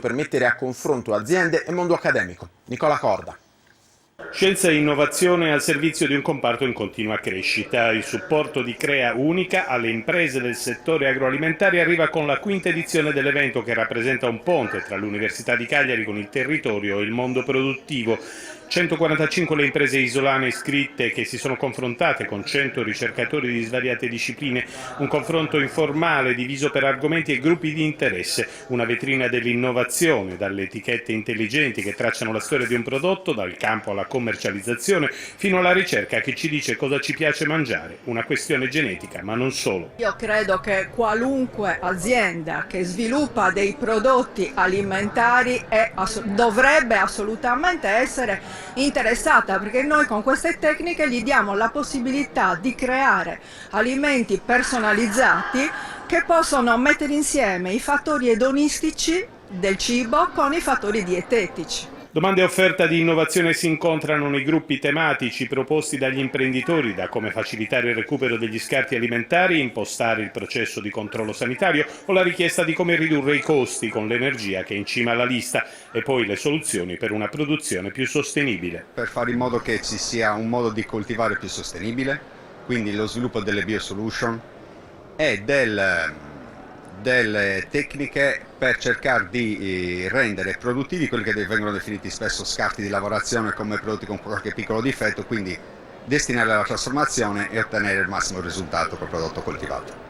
per mettere a confronto aziende e mondo accademico. Nicola Corda. Scienza e innovazione al servizio di un comparto in continua crescita. Il supporto di Crea Unica alle imprese del settore agroalimentare arriva con la quinta edizione dell'evento, che rappresenta un ponte tra l'Università di Cagliari con il territorio e il mondo produttivo. 145 le imprese isolane iscritte, che si sono confrontate con 100 ricercatori di svariate discipline, un confronto informale diviso per argomenti e gruppi di interesse, una vetrina dell'innovazione, dalle etichette intelligenti che tracciano la storia di un prodotto, dal campo alla commercializzazione, fino alla ricerca che ci dice cosa ci piace mangiare, una questione genetica, ma non solo. Io credo che qualunque azienda che sviluppa dei prodotti alimentari dovrebbe assolutamente essere interessata, perché noi con queste tecniche gli diamo la possibilità di creare alimenti personalizzati che possono mettere insieme i fattori edonistici del cibo con i fattori dietetici. Domande e offerta di innovazione si incontrano nei gruppi tematici proposti dagli imprenditori, da come facilitare il recupero degli scarti alimentari, impostare il processo di controllo sanitario o la richiesta di come ridurre i costi con l'energia che è in cima alla lista, e poi le soluzioni per una produzione più sostenibile. Per fare in modo che ci sia un modo di coltivare più sostenibile, quindi lo sviluppo delle biosolution e delle tecniche per cercare di rendere produttivi quelli che vengono definiti spesso scarti di lavorazione come prodotti con qualche piccolo difetto, quindi destinarli alla trasformazione e ottenere il massimo risultato col prodotto coltivato.